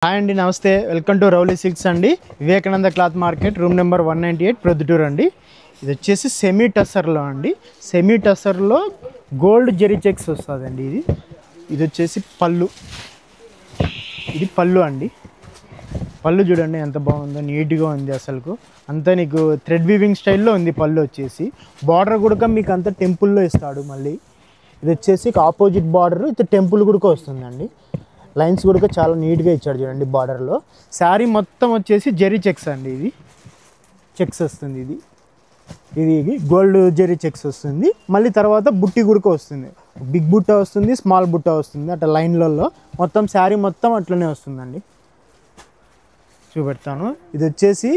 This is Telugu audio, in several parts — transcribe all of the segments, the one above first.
హాయ్ అండి, నమస్తే. వెల్కమ్ టు రౌలీ సిల్క్స్ అండి. Vivekananda cloth market, room number 198, Proddatur అండి. ఇది వచ్చేసి సెమీ టస్సర్లో అండి. సెమీ టస్సర్లో గోల్డ్ జెరీ చెక్స్ వస్తుందండి. ఇది వచ్చేసి పళ్ళు. ఇది పళ్ళు అండి. పళ్ళు చూడండి ఎంత బాగుందో, నీట్గా ఉంది. అసలుకు అంతా నీకు థ్రెడ్ వీవింగ్ స్టైల్లో ఉంది. పళ్ళు వచ్చేసి బార్డర్ కూడా మీకు అంతా టెంపుల్లో ఇస్తాడు. మళ్ళీ ఇది వచ్చేసి ఆపోజిట్ బార్డర్, ఇది టెంపుల్ కూడా వస్తుందండి. లైన్స్ కూడా చాలా నీట్గా ఇచ్చాడు చూడండి బార్డర్లో. శారీ మొత్తం వచ్చేసి జెరీ చెక్స్ అండి. ఇది చెక్స్ వస్తుంది. ఇది గోల్డ్ జెరీ చెక్స్ వస్తుంది. మళ్ళీ తర్వాత బుట్టి గుడక వస్తుంది. బిగ్ బుట్ట వస్తుంది, స్మాల్ బుట్ట వస్తుంది. అట్లా లైన్లలో మొత్తం శారీ మొత్తం అట్లనే వస్తుందండి. చూపెడతాను. ఇది వచ్చేసి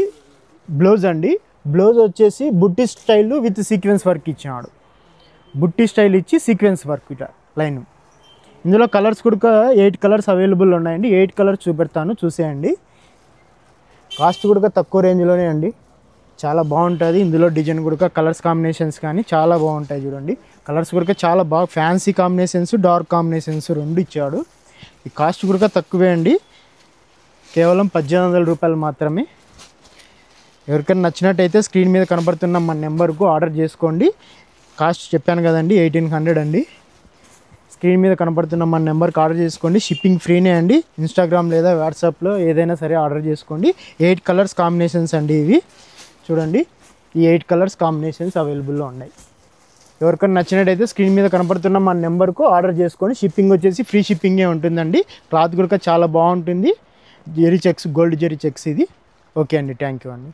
బ్లౌజ్ అండి. బ్లౌజ్ వచ్చేసి బుట్టి స్టైల్ విత్ సీక్వెన్స్ వర్క్ ఇచ్చినాడు. బుట్టి స్టైల్ ఇచ్చి సీక్వెన్స్ వర్క్ ఇట్లా లైన్. ఇందులో కలర్స్ కూడా 8 కలర్స్ అవైలబుల్ ఉన్నాయండి. 8 కలర్స్ చూపెడతాను, చూసేయండి. కాస్ట్ కూడా తక్కువ రేంజ్లోనే అండి. చాలా బాగుంటుంది. ఇందులో డిజైన్ కూడా కలర్స్ కాంబినేషన్స్ కానీ చాలా బాగుంటాయి చూడండి. కలర్స్ కూడా చాలా బాగా ఫ్యాన్సీ కాంబినేషన్స్, డార్క్ కాంబినేషన్స్ రెండు ఇచ్చాడు. ఈ కాస్ట్ కూడా తక్కువే అండి. కేవలం 1800 రూపాయలు మాత్రమే. ఎవరికైనా నచ్చినట్టయితే స్క్రీన్ మీద కనబడుతున్న మన నెంబర్కు ఆర్డర్ చేసుకోండి. కాస్ట్ చెప్పాను కదండి, 1800 అండి. స్క్రీన్ మీద కనపడుతున్న మన నెంబర్కి ఆర్డర్ చేసుకోండి. షిప్పింగ్ ఫ్రీనే అండి. ఇన్స్టాగ్రామ్ లేదా వాట్సాప్లో ఏదైనా సరే ఆర్డర్ చేసుకోండి. 8 కలర్స్ కాంబినేషన్స్ అండి. ఇవి చూడండి, ఈ 8 కలర్స్ కాంబినేషన్స్ అవైలబుల్లో ఉన్నాయి. ఎవరికైనా నచ్చినట్టయితే స్క్రీన్ మీద కనపడుతున్న మన నెంబర్కు ఆర్డర్ చేసుకోండి. షిప్పింగ్ వచ్చేసి ఫ్రీ షిప్పింగే ఉంటుందండి. క్లాత్ కూడా చాలా బాగుంటుంది. Zari checks, gold zari checks ఇది. ఓకే అండి, థ్యాంక్ యూ అండి.